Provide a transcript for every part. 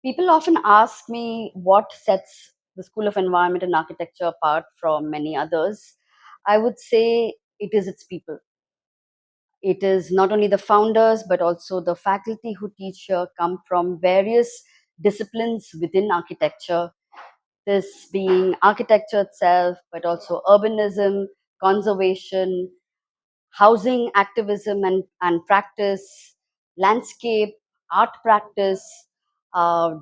People often ask me what sets the School of Environment and Architecture apart from many others. I would say it is its people. It is not only the founders, but also the faculty who teach here come from various disciplines within architecture, this being architecture itself, but also urbanism, conservation, housing activism and practice, landscape, art practice,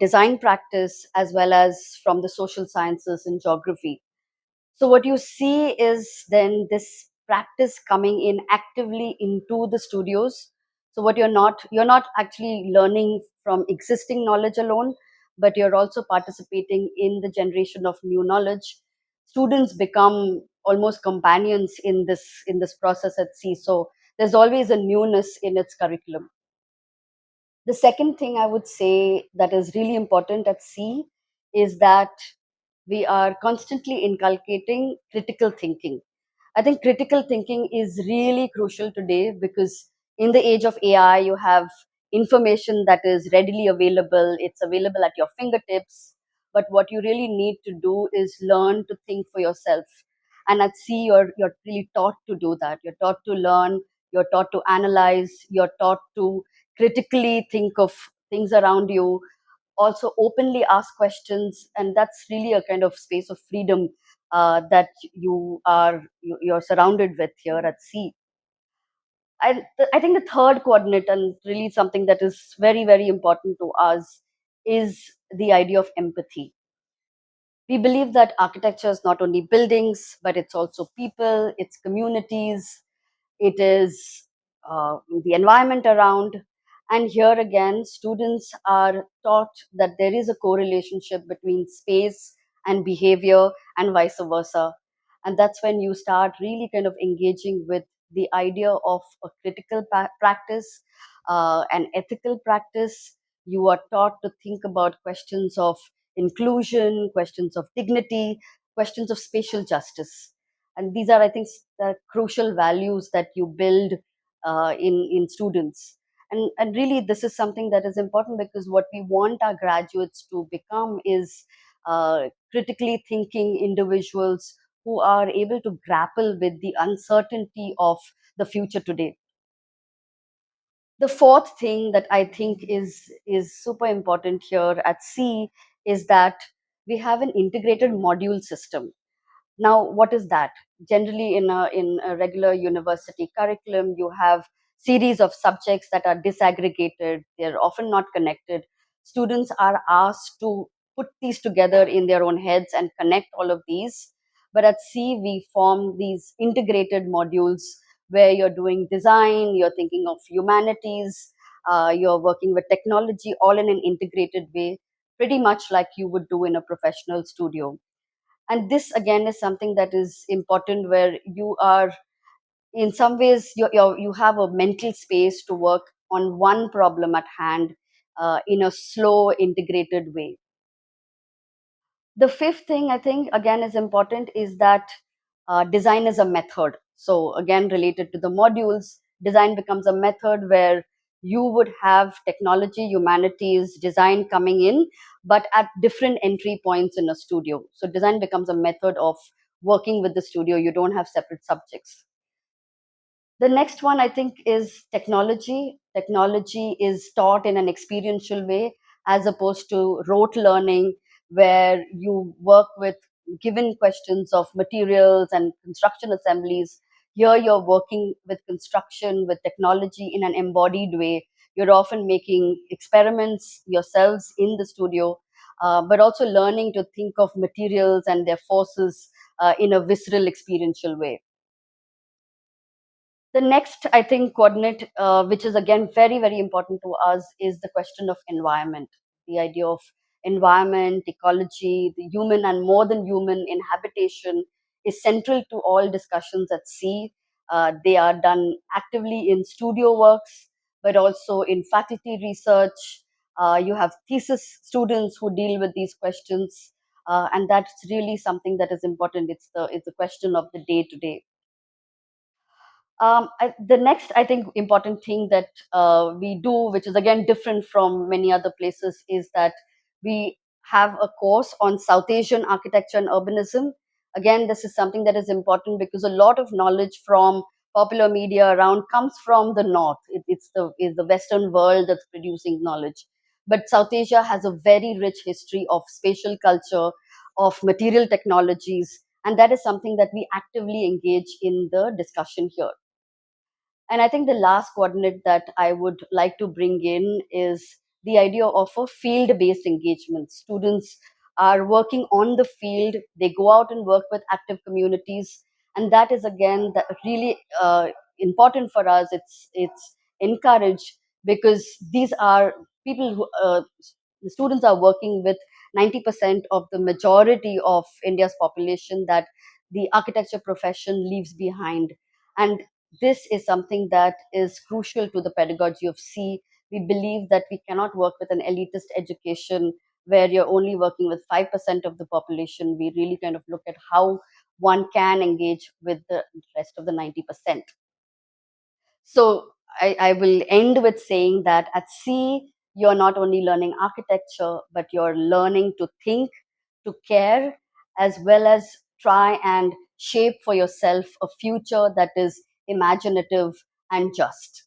design practice, as well as from the social sciences and geography. So what you see is then this practice coming in actively into the studios. So what you're not actually learning from existing knowledge alone, but you're also participating in the generation of new knowledge. Students become almost companions in this process at sea. So there's always a newness in its curriculum. The second thing I would say that is really important at sea is that we are constantly inculcating critical thinking. I think critical thinking is really crucial today because in the age of AI, you have information that is readily available, it's available at your fingertips. But what you really need to do is learn to think for yourself. And at sea, you're really taught to do that. You're taught to learn, you're taught to analyze, you're taught to critically think of things around you, also openly ask questions, and that's really a kind of space of freedom that you're surrounded with here at sea. I think the third coordinate, and really something that is very very important to us, is the idea of empathy. We believe that architecture is not only buildings, but it's also people, it's communities, it is the environment around. And here again, students are taught that there is a correlationship between space and behavior and vice versa. And that's when you start really kind of engaging with the idea of a critical practice, an ethical practice. You are taught to think about questions of inclusion, questions of dignity, questions of spatial justice. And these are, I think, the crucial values that you build in students. And really, this is something that is important because what we want our graduates to become is critically thinking individuals who are able to grapple with the uncertainty of the future today. The fourth thing that I think is super important here at sea is that we have an integrated module system. Now, what is that? Generally, in a regular university curriculum, you have series of subjects that are disaggregated. They're often not connected. Students are asked to put these together in their own heads and connect all of these. But at C, we form these integrated modules where you're doing design, you're thinking of humanities, you're working with technology, all in an integrated way, pretty much like you would do in a professional studio. And this again is something that is important, where you are in some ways you have a mental space to work on one problem at hand in a slow integrated way. The fifth thing I think again is important is that design is a method. So again, related to the modules, design becomes a method where you would have technology, humanities, design coming in, but at different entry points in a studio. So design becomes a method of working with the studio. You don't have separate subjects. The next one I think is technology. Technology is taught in an experiential way as opposed to rote learning, where you work with given questions of materials and construction assemblies. Here you're working with construction, with technology in an embodied way. You're often making experiments yourselves in the studio, but also learning to think of materials and their forces in a visceral experiential way. The next, I think, coordinate, which is again very, very important to us, is the question of environment. The idea of environment, ecology, the human and more than human inhabitation is central to all discussions at sea. They are done actively in studio works, but also in faculty research. You have thesis students who deal with these questions, and that's really something that is important. It's the question of the day to day. The next, I think, important thing that we do, which is again different from many other places, is that We have a course on South Asian architecture and urbanism. Again, this is something that is important because a lot of knowledge from popular media around comes from the north. It's the Western world that's producing knowledge. But South Asia has a very rich history of spatial culture, of material technologies, and that is something that we actively engage in the discussion here. And I think the last coordinate that I would like to bring in is the idea of a field based engagement. Students are working on the field, they go out and work with active communities. And that is, again, really important for us. It's encouraged because these are people who, the students are working with 90% of the majority of India's population that the architecture profession leaves behind. And this is something that is crucial to the pedagogy of C. We believe that we cannot work with an elitist education where you're only working with 5% of the population. We really kind of look at how one can engage with the rest of the 90%. So I will end with saying that at C, you're not only learning architecture, but you're learning to think, to care, as well as try and shape for yourself a future that is imaginative and just.